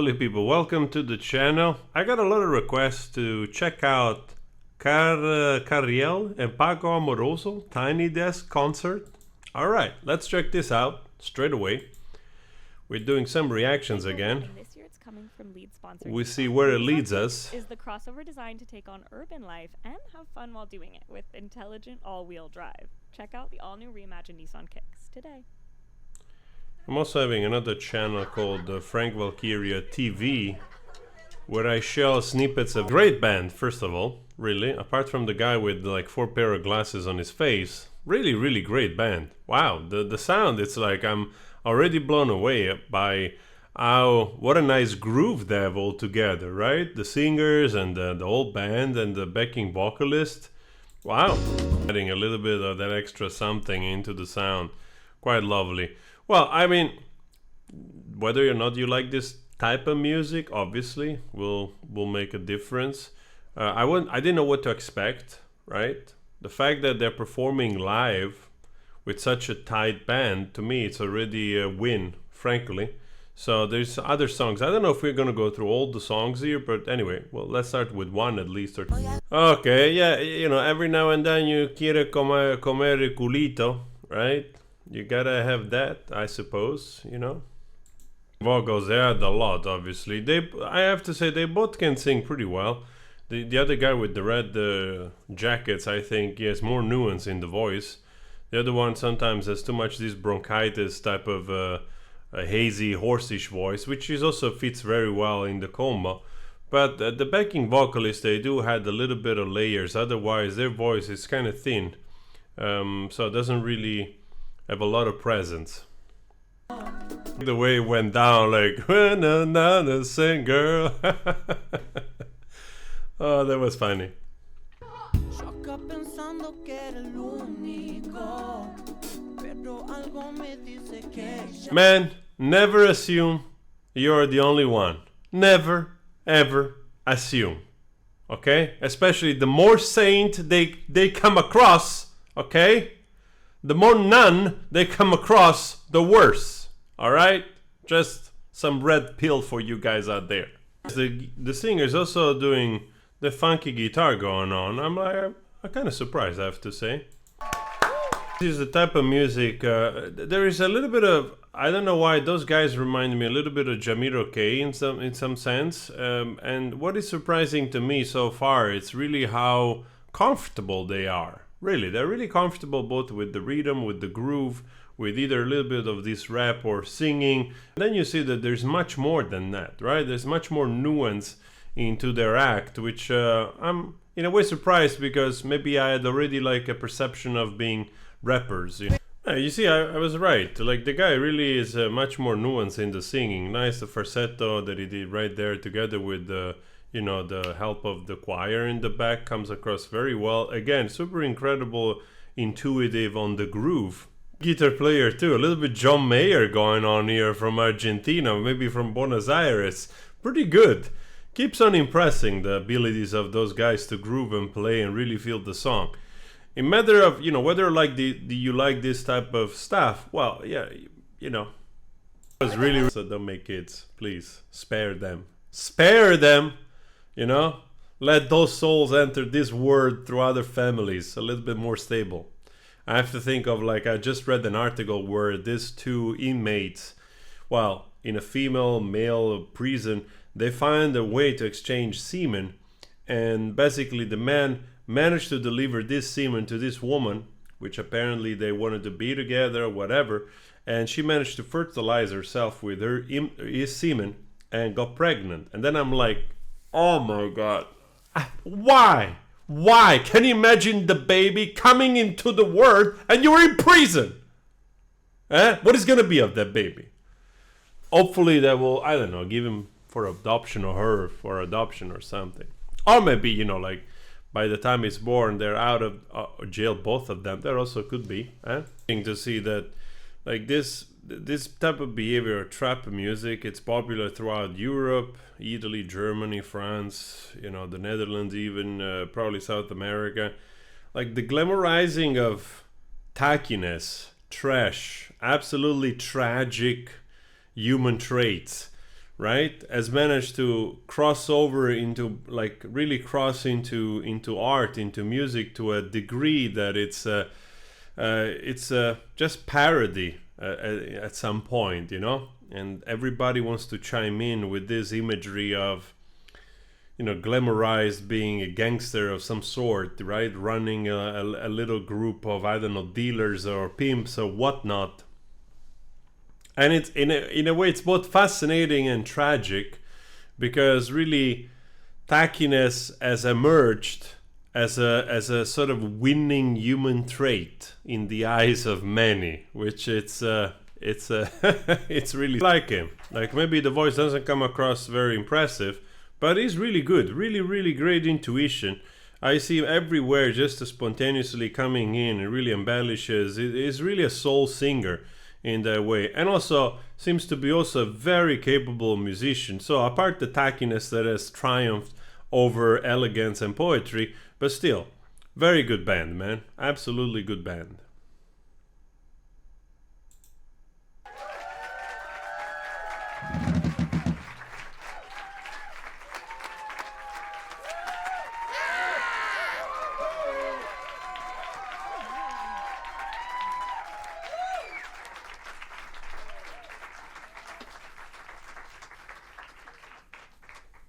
lovely people, welcome to the channel. I got a lot of requests to check out Ca7riel and Paco Amoroso Tiny Desk concert. Alright, let's check this out straight away. We're doing some reactions again. This year it's coming from lead sponsor. We see where it leads us. Is the crossover designed to take on urban life and have fun while doing it with intelligent all-wheel drive. Check out the all-new reimagined Nissan Kicks today. I'm also having another channel called Frank Valkyria TV, where I show snippets of great band. First of all, really, apart from the guy with like 4 pair of glasses on his face, really great band. Wow, the sound, it's like I'm already blown away by what a nice groove they have all together, right? The singers and the whole band and the backing vocalist. Wow, adding a little bit of that extra something into the sound, quite lovely. Well, I mean, whether or not you like this type of music, obviously, will make a difference. I didn't know what to expect, right? The fact that they're performing live with such a tight band, to me, it's already a win, frankly. So there's other songs. I don't know if we're gonna go through all the songs here, but anyway, well, let's start with one at least. Okay, yeah, you know, every now and then you quiere comer culito, right? You gotta have that, I suppose, you know. Vocals, they add a lot, obviously. I have to say, they both can sing pretty well. The other guy with the red jackets, I think he has more nuance in the voice. The other one sometimes has too much this bronchitis type of a hazy, hoarsish voice, which is also fits very well in the combo. But the backing vocalists, they do had a little bit of layers. Otherwise, their voice is kind of thin. So it doesn't really have a lot of presence. The way it went down, like, na sing girl. Oh, that was funny. Man, never assume you're the only one. Never, ever assume. Okay? Especially the more saint they come across, okay? The more nun they come across, the worse. Alright? Just some red pill for you guys out there. The singer's also doing the funky guitar going on. I'm kind of surprised, I have to say. This is the type of music, there is a little bit of, I don't know why, those guys remind me a little bit of Jamiro K in some sense. And what is surprising to me so far, it's really how comfortable they are. Really, they're really comfortable both with the rhythm, with the groove, with either a little bit of this rap or singing. And then you see that there's much more than that, right? There's much more nuance into their act, which I'm in a way surprised, because maybe I had already like a perception of being rappers. You see, I was right. Like, the guy really is much more nuance in the singing. Nice, the falsetto that he did right there together with the, you know, the help of the choir in the back comes across very well. Again, super incredible, intuitive on the groove. Guitar player too, a little bit John Mayer going on here from Argentina, maybe from Buenos Aires. Pretty good. Keeps on impressing the abilities of those guys to groove and play and really feel the song. In matter of, you know, whether like do you like this type of stuff, well, yeah, you know, it was really, so don't make kids, please, spare them. Spare them! You know, let those souls enter this world through other families, a little bit more stable. I have to think of, like, I just read an article where these 2 inmates, well, in a female-male prison, they find a way to exchange semen, and basically the man managed to deliver this semen to this woman, which apparently they wanted to be together or whatever, and she managed to fertilize herself with his semen and got pregnant. And then I'm like, oh my god, why? Why? Can you imagine the baby coming into the world and you're in prison? What is gonna be of that baby? Hopefully they will, I don't know, give him for adoption, or her for adoption or something. Or maybe, you know, like, by the time he's born, they're out of jail, both of them. That also could be. To see that, like, this type of behavior, trap music, it's popular throughout Europe, Italy, Germany, France, you know, the Netherlands, even probably South America. Like, the glamorizing of tackiness, trash, absolutely tragic human traits, right, has managed to cross over into, like, really cross into art, into music, to a degree that it's just parody at some point, you know. And everybody wants to chime in with this imagery of, you know, glamorized being a gangster of some sort, right, running a little group of, I don't know, dealers or pimps or whatnot. And it's in a way it's both fascinating and tragic, because really tackiness has emerged as a sort of winning human trait in the eyes of many, which it's it's really like him. Like, maybe the voice doesn't come across very impressive, but he's really good, really great intuition. I see him everywhere, just spontaneously coming in and really embellishes. He's really a soul singer in that way, and also seems to be also a very capable musician. So apart the tackiness that has triumphed over elegance and poetry, but still, very good band, man. Absolutely good band.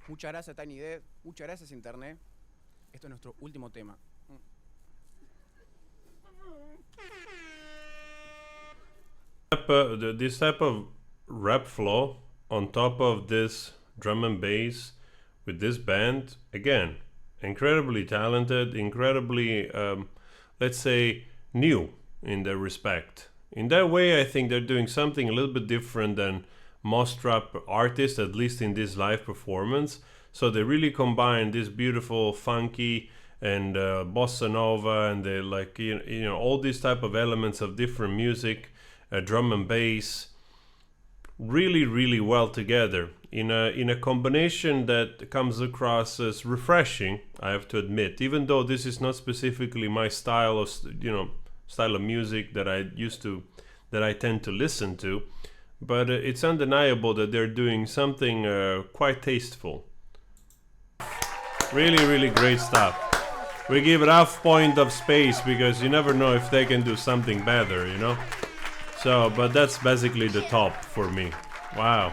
Muchas gracias, Tiny Dead. Muchas gracias, Internet. Esto es nuestro último tema. This type of rap flow on top of this drum and bass with this band, again, incredibly talented, incredibly, let's say, new in their respect. In that way, I think they're doing something a little bit different than most rap artists, at least in this live performance. So they really combine this beautiful funky and bossa nova, and they, like, you know, all these type of elements of different music, drum and bass, really well together in a combination that comes across as refreshing, I have to admit, even though this is not specifically my style of, you know, style of music that I tend to listen to. But it's undeniable that they're doing something quite tasteful. Really great stuff. We give it half point of space because you never know if they can do something better, you know? So, but that's basically the top for me. Wow.